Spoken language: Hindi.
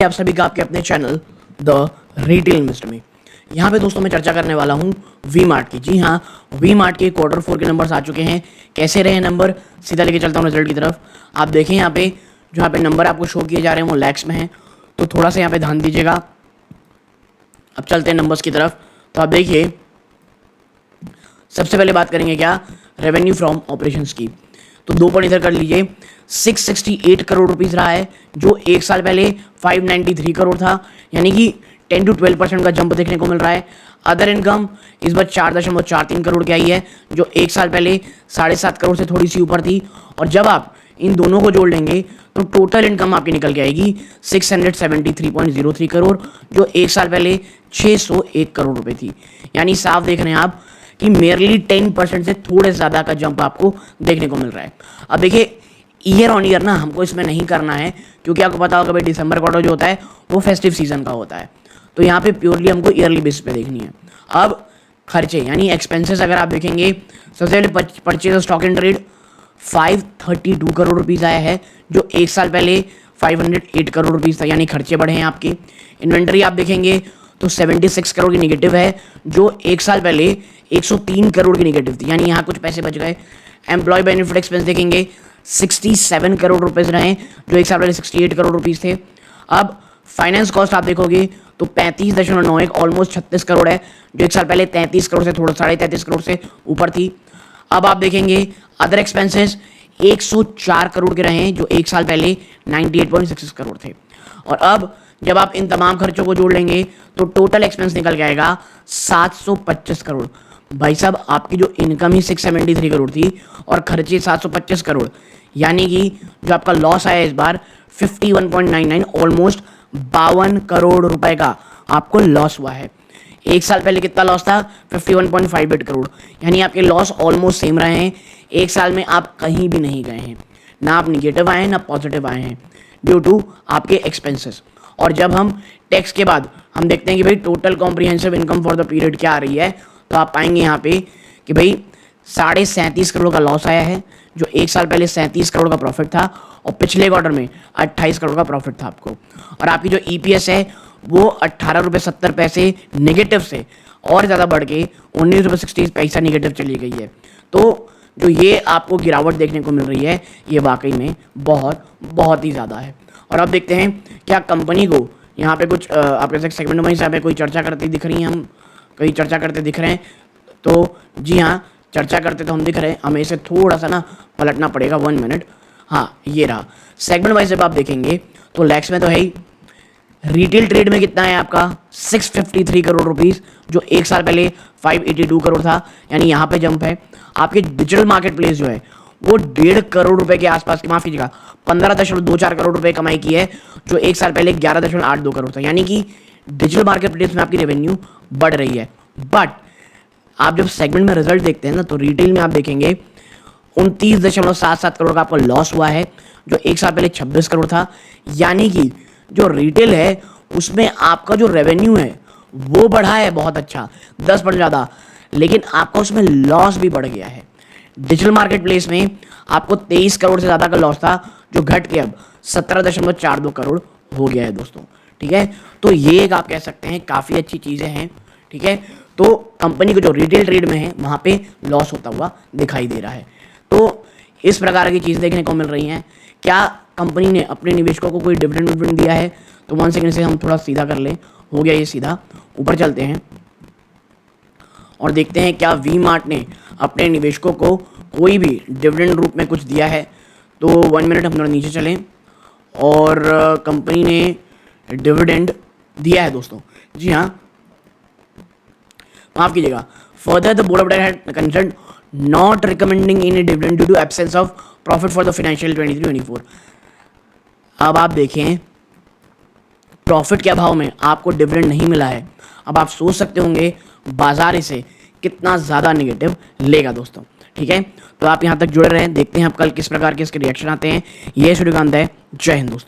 आप सभी का आपके अपने चैनल द रिटेल इन्वेस्टर में। यहाँ पे दोस्तों मैं चर्चा करने वाला हूँ वी मार्ट की। जी हाँ, वी मार्ट के क्वार्टर 4 के नंबर्स आ चुके हैं। कैसे रहे नंबर, सीधा लेके चलता हूँ रिजल्ट की तरफ। आप देखें यहाँ पे जो यहाँ पे नंबर आपको शो किए जा रहे हैं वो लैक्स में हैं, तो थोड़ा सा यहाँ पे ध्यान दीजिएगा। अब चलते हैं नंबर्स की तरफ। तो आप देखिए, सबसे पहले बात करेंगे क्या, रेवेन्यू फ्रॉम ऑपरेशंस की। तो 2 पॉइंट इधर कर लीजिए। 668 करोड़ रुपीस रहा है, जो एक साल पहले 593 करोड़ था, यानी कि 10 to 12% का जंप देखने को मिल रहा है। अदर इनकम इस बार 4.43 करोड़ की आई है, जो एक साल पहले 7.5 करोड़ से थोड़ी सी ऊपर थी। और जब आप इन दोनों को जोड़ लेंगे तो टोटल इनकम आपकी निकल के आएगी 673.03 करोड़, जो एक साल पहले 601 करोड़ रुपए थी। यानी साफ देख रहे हैं आप कि मेयरली 10% से थोड़े ज़्यादा का जंप आपको देखने को मिल रहा है। अब देखिए, ईयर ऑन ईयर ना हमको इसमें नहीं करना है, क्योंकि आपको पता होगा भाई दिसंबर क्वार्टर जो होता है वो फेस्टिव सीजन का होता है। तो यहाँ पे प्योरली हमको ईयरली बेसिस पे देखनी है। अब खर्चे यानी एक्सपेंसेस अगर आप देखेंगे, सबसे पहले purchase of stock and trade 532 crore rupees आया है, जो एक साल पहले 508 करोड़ रुपीज़ था, यानी खर्चे बढ़े हैं आपके। इन्वेंटरी आप देखेंगे तो 76 करोड़ की निगेटिव है, जो एक साल पहले 103 करोड़ की निगेटिव थी, यानी यहाँ कुछ पैसे बच गए। एम्प्लॉय बेनिफिट एक्सपेंस देखेंगे 67 करोड़ रुपीज़ रहे, जो एक साल पहले 68 करोड़ रुपीज़ थे। अब फाइनेंस कॉस्ट आप देखोगे तो 35.91 ऑलमोस्ट 36 करोड़ है, जो एक साल पहले 33 करोड़ से थोड़ा 33.5 करोड़ से ऊपर थी। अब आप देखेंगे अदर एक्सपेंसेस 104 करोड़ के रहे हैं, जो एक साल पहले 98.66 करोड़ थे। और अब जब आप इन तमाम खर्चों को जोड़ लेंगे तो टोटल एक्सपेंस निकल के आएगा 725 करोड़। भाई साहब, आपकी जो इनकम ही 673 करोड़ थी और खर्चे 725 करोड़, यानी कि जो आपका लॉस आया इस बार 51.99 ऑलमोस्ट 52 करोड़ रुपए का आपको लॉस हुआ है। एक साल पहले कितना लॉस था, 51.58 करोड़, यानी आपके लॉस ऑलमोस्ट सेम रहे हैं। एक साल में आप कहीं भी नहीं गए हैं, ना आप निगेटिव आए हैं ना पॉजिटिव आए हैं, ड्यू टू आपके एक्सपेंसेस। और जब हम टैक्स के बाद हम देखते हैं कि भाई total comprehensive income for the period क्या आ रही है, तो आप पाएंगे यहाँ पे कि भाई 37.5 करोड़ का लॉस आया है, जो एक साल पहले 37 करोड़ का प्रॉफिट था, और पिछले क्वार्टर में 28 करोड़ का प्रॉफिट था आपको। और आपकी जो ईपीएस है वो 18.70 रुपये नेगेटिव से और ज़्यादा बढ़ के 19.60 नेगेटिव चली गई है। तो जो ये आपको गिरावट देखने को मिल रही है, ये वाकई में बहुत ही ज़्यादा है। और अब देखते हैं क्या कंपनी को यहाँ पे कुछ आपके सेगमेंट वाइज यहाँ पे कोई चर्चा करती दिख रही हैं, हम कहीं चर्चा करते दिख रहे हैं। तो जी हाँ, चर्चा करते तो हम दिख रहे हैं, हमें इसे थोड़ा सा ना पलटना पड़ेगा, 1 मिनट। हाँ, ये रहा सेगमेंट वाइज। जब आप देखेंगे तो लैक्स में तो है ही। रिटेल ट्रेड में कितना है आपका 653 करोड़ रुपीज़, जो एक साल पहले 582 करोड़ था, यानी यहाँ पे जंप है। आपके डिजिटल मार्केट प्लेस जो है वो 1.5 करोड़ रुपए के आसपास की, माफ कीजिएगा 15.24 करोड़ रुपए कमाई की है, जो एक साल पहले 11.82 करोड़ था, यानी कि डिजिटल मार्केट प्लेस में आपकी रेवेन्यू बढ़ रही है। बट आप जब सेगमेंट में रिजल्ट देखते हैं ना, तो रिटेल में आप देखेंगे 29.77 करोड़ का आपको लॉस हुआ है, जो एक साल पहले 26 करोड़ था। यानी कि जो रिटेल है उसमें आपका जो रेवेन्यू है वो बढ़ा है बहुत अच्छा, 10% ज़्यादा, लेकिन आपका उसमें लॉस भी बढ़ गया है। डिजिटल मार्केट प्लेस में आपको 23 करोड़ से ज़्यादा का लॉस था, जो घट के अब 17.42 करोड़ हो गया है दोस्तों। ठीक है, तो ये एक आप कह सकते हैं काफ़ी अच्छी चीज़ें हैं। ठीक है, तो कंपनी को जो रिटेल ट्रेड में है वहाँ पे लॉस होता हुआ दिखाई दे रहा है। तो इस प्रकार की चीज़ देखने को मिल रही हैं। क्या कंपनी ने अपने निवेशकों को कोई डिविडेंड दिया है? तो 1 सेकंड से हम थोड़ा सीधा कर लें, हो गया ये सीधा। ऊपर चलते हैं और देखते हैं क्या वी मार्ट ने अपने निवेशकों को कोई भी डिविडेंड रूप में कुछ दिया है। तो 1 मिनट हम थोड़ा नीचे चलें, और कंपनी ने डिविडेंड दिया है दोस्तों। जी हाँ, माफ कीजिएगा, further the board of directors concern not recommending any dividend due to absence of profit for the financial 23-24। अब आप देखें, प्रॉफिट के अभाव में आपको डिविडेंड नहीं मिला है। अब आप सोच सकते होंगे बाजार इसे कितना ज़्यादा नेगेटिव लेगा दोस्तों। ठीक है, तो आप यहाँ तक जुड़े रहें, देखते हैं अब कल किस प्रकार के इसके रिएक्शन आते हैं। ये वीडियो का अंत है। जय हिंद दोस्तों।